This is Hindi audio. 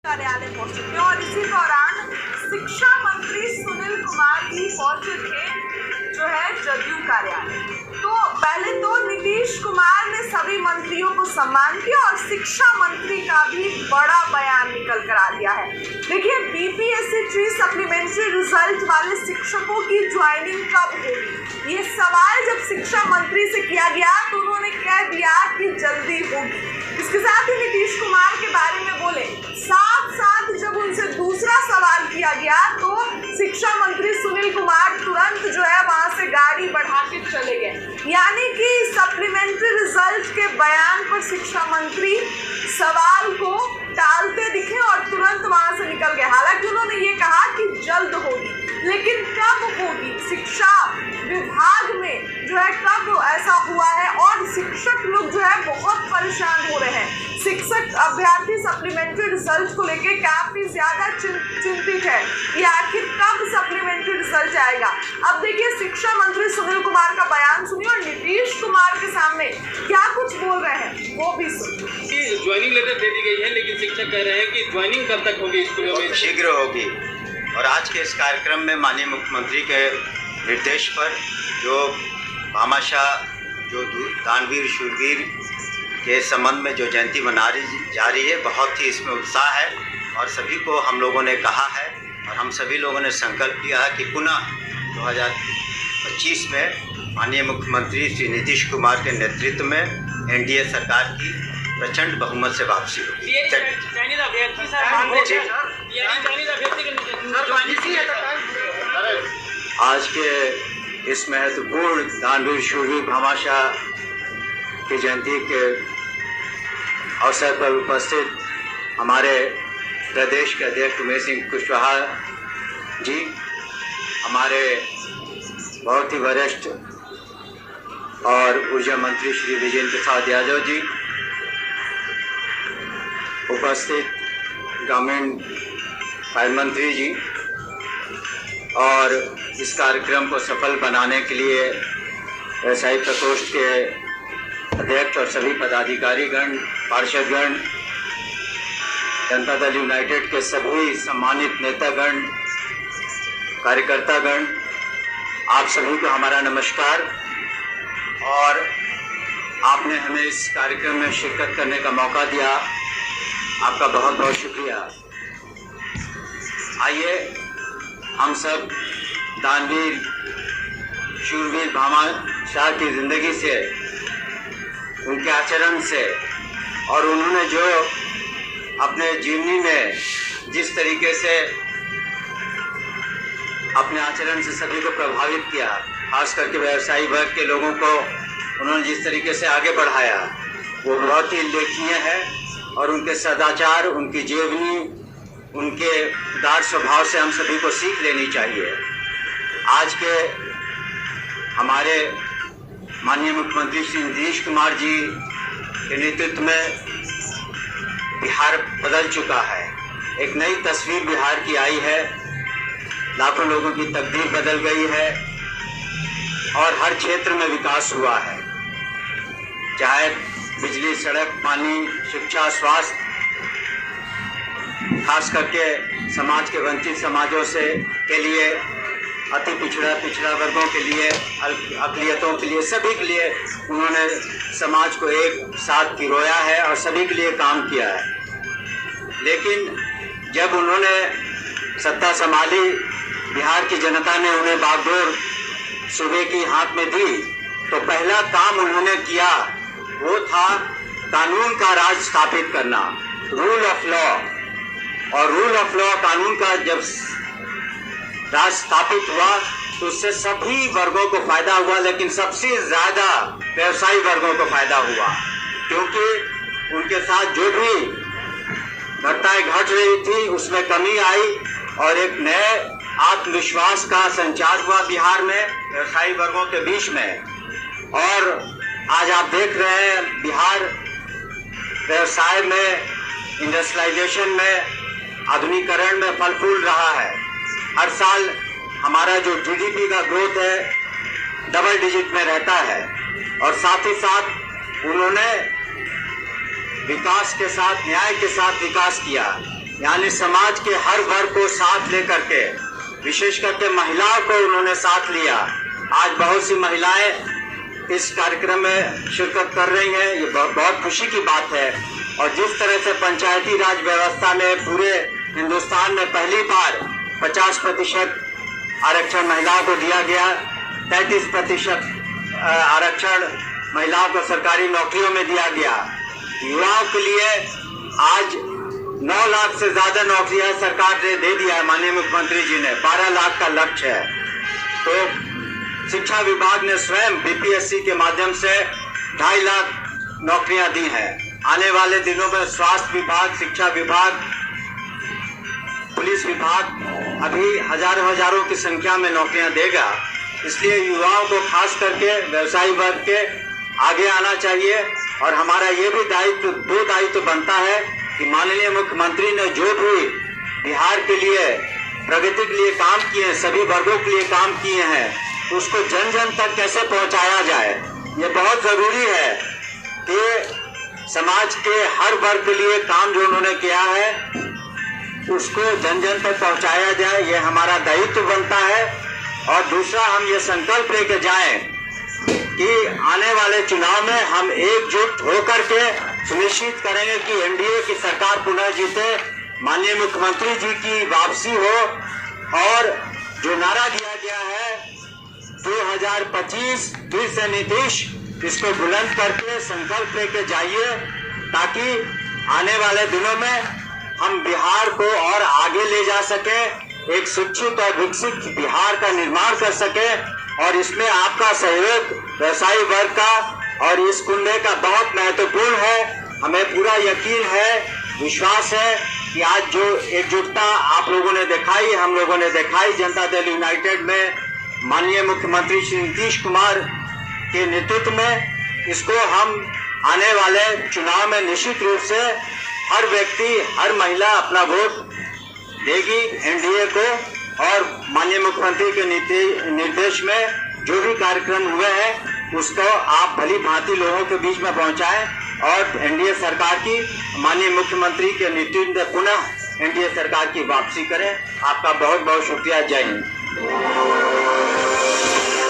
कार्यालय पहुंचे थे और इसी दौरान शिक्षा मंत्री सुनील कुमार भी पहुंचे थे जो है जदयू कार्यालय। तो पहले तो नीतीश कुमार ने सभी मंत्रियों को सम्मान किया और शिक्षा मंत्री का भी बड़ा बयान निकल कर आ दिया है। देखिए, बीपीएससी प्री सप्लीमेंट्री रिजल्ट वाले शिक्षकों की ज्वाइनिंग कब होगी, ये सवाल जब शिक्षा मंत्री से किया गया तो उन्होंने कह दिया कि जल्दी होगी। इसके साथ ही नीतीश कुमार के बारे में बोले। साथ साथ जब उनसे दूसरा सवाल किया गया तो शिक्षा मंत्री सुनील कुमार तुरंत जो है वहां से गाड़ी बढ़ा के चले गए। यानी कि सप्लीमेंट्री रिजल्ट के बयान पर शिक्षा मंत्री सवाल को टालते दिखे और तुरंत वहां से निकल गए। हालांकि उन्होंने ये कहा कि जल्द होगी, लेकिन कब होगी, शिक्षा विभाग में जो है कब ऐसा हुआ है और शिक्षक लोग जो है बहुत परेशान हो रहे हैं। शिक्षक अभ्यर्थी सप्लीमेंट्री रिजल्ट को लेके काफी ज्यादा चिंतित है कि आखिर कब सप्लीमेंट्री रिजल्ट आएगा। अब देखिए, शिक्षा मंत्री सुनील कुमार का बयान सुनिए और नीतीश कुमार के सामने क्या कुछ बोल रहे हैं वो भी सुनिए। ज्वाइनिंग लेटर दे दी गई है, लेकिन शिक्षक कह रहे हैं कि ज्वाइनिंग कब तक होगी स्कूलों में? शीघ्र होगी। और आज के इस कार्यक्रम में माननीय मुख्यमंत्री के निर्देश पर जो भामाशाह जो दानवीर शूरवीर के संबंध में जो जयंती मना जा रही है, बहुत ही इसमें उत्साह है और सभी को हम लोगों ने कहा है और हम सभी लोगों ने संकल्प लिया है कि पुनः 2025 में माननीय मुख्यमंत्री श्री नीतीश कुमार के नेतृत्व में एनडीए सरकार की प्रचंड बहुमत से वापसी होगी। आज के इस महत्वपूर्ण दानवीर शूरवीर भामाशाह की जयंती के अवसर पर उपस्थित हमारे प्रदेश के अध्यक्ष उमेश सिंह कुशवाहा जी, हमारे बहुत ही वरिष्ठ और ऊर्जा मंत्री श्री विजेंद्र प्रसाद यादव जी, उपस्थित ग्रामीण कार्य मंत्री जी और इस कार्यक्रम को सफल बनाने के लिए व्यवसायी प्रकोष्ठ के अध्यक्ष और सभी पदाधिकारीगण, पार्षदगण, जनता दल यूनाइटेड के सभी सम्मानित नेतागण, कार्यकर्तागण, आप सभी को हमारा नमस्कार। और आपने हमें इस कार्यक्रम में शिरकत करने का मौका दिया, आपका बहुत बहुत शुक्रिया। आइए हम सब दानवीर शूरवीर भामाशाह की ज़िंदगी से, उनके आचरण से और उन्होंने जो अपने जीवनी में जिस तरीके से अपने आचरण से सभी को प्रभावित किया, खास करके व्यवसायी वर्ग के लोगों को उन्होंने जिस तरीके से आगे बढ़ाया, वो बहुत ही उल्लेखनीय है। और उनके सदाचार, उनकी जीवनी, उनके उदार स्वभाव से हम सभी को सीख लेनी चाहिए। आज के हमारे माननीय मुख्यमंत्री श्री नीतीश कुमार जी के नेतृत्व में बिहार बदल चुका है। एक नई तस्वीर बिहार की आई है, लाखों लोगों की तकदीर बदल गई है और हर क्षेत्र में विकास हुआ है, चाहे बिजली, सड़क, पानी, शिक्षा, स्वास्थ्य, खास करके समाज के वंचित समाजों से के लिए, अति पिछड़ा वर्गों के लिए, अक़लियतों के लिए, सभी के लिए उन्होंने समाज को एक साथ पिरोया है और सभी के लिए काम किया है। लेकिन जब उन्होंने सत्ता संभाली, बिहार की जनता ने उन्हें बागडोर सूबे की हाथ में दी, तो पहला काम उन्होंने किया वो था कानून का राज स्थापित करना, रूल ऑफ लॉ। और रूल ऑफ लॉ, कानून का जब राज स्थापित हुआ तो उससे सभी वर्गों को फायदा हुआ, लेकिन सबसे ज्यादा व्यवसायी वर्गों को फायदा हुआ, क्योंकि उनके साथ जो भी घटनाएं घट रही थी उसमें कमी आई और एक नए आत्मविश्वास का संचार हुआ बिहार में व्यवसायी वर्गों के बीच में। और आज आप देख रहे हैं बिहार व्यवसाय में, इंडस्ट्रियलाइजेशन में, आधुनिकीकरण में फल फूल रहा है। हर साल हमारा जो जीडीपी का ग्रोथ है डबल डिजिट में रहता है और साथ ही साथ उन्होंने विकास के साथ, न्याय के साथ विकास किया। यानी समाज के हर वर्ग को साथ लेकर के, विशेष करके महिलाओं को उन्होंने साथ लिया। आज बहुत सी महिलाएं इस कार्यक्रम में शिरकत कर रही हैं, ये बहुत खुशी की बात है। और जिस तरह से पंचायती राज व्यवस्था में पूरे हिंदुस्तान में पहली बार 50% आरक्षण महिलाओं को दिया गया, 33% आरक्षण महिलाओं को सरकारी नौकरियों में दिया गया। युवाओं के लिए आज 9 लाख से ज्यादा नौकरियां सरकार ने दे दिया है, माननीय मुख्यमंत्री जी ने 12 लाख का लक्ष्य है। तो शिक्षा विभाग ने स्वयं बीपीएससी के माध्यम से 2.5 लाख नौकरियां दी हैं। आने वाले दिनों में स्वास्थ्य विभाग, शिक्षा विभाग, पुलिस विभाग अभी हजारों की संख्या में नौकरियां देगा। इसलिए युवाओं को खास करके व्यवसायी वर्ग के आगे आना चाहिए। और हमारा ये भी दो दायित्व बनता है कि माननीय मुख्यमंत्री ने जो भी बिहार के लिए प्रगति के लिए काम किए, सभी वर्गों के लिए काम किए हैं, उसको जन जन तक कैसे पहुंचाया जाए। ये बहुत जरूरी है कि समाज के हर वर्ग के लिए काम जो उन्होंने किया है उसको जन जन तक पहुंचाया जाए, ये हमारा दायित्व बनता है। और दूसरा, हम ये संकल्प लेके जाएं कि आने वाले चुनाव में हम एकजुट होकर के सुनिश्चित करेंगे कि एनडीए की सरकार पुनः जीते, माननीय मुख्यमंत्री जी की वापसी हो। और जो नारा दिया गया है 2025 फिर से नीतीश, इसको बुलंद करके संकल्प लेके जाइए, ताकि आने वाले दिनों में हम बिहार को और आगे ले जा सके, एक शिक्षित और विकसित बिहार का निर्माण कर सके। और इसमें आपका सहयोग व्यवसायी वर्ग का और इस कुंडे का बहुत महत्वपूर्ण है। हमें पूरा यकीन है, विश्वास है कि आज जो एकजुटता आप लोगों ने दिखाई, हम लोगों ने दिखाई जनता दल यूनाइटेड में माननीय मुख्यमंत्री श्री नीतीश कुमार के नेतृत्व में, इसको हम आने वाले चुनाव में निश्चित रूप से हर व्यक्ति, हर महिला अपना वोट देगी एनडीए को। और माननीय मुख्यमंत्री के निर्देश में जो भी कार्यक्रम हुए हैं उसको आप भली भांति लोगों के बीच में पहुंचाएं और एनडीए सरकार की, माननीय मुख्यमंत्री के नेतृत्व में पुनः एनडीए सरकार की वापसी करें। आपका बहुत बहुत शुक्रिया। जय हिंद।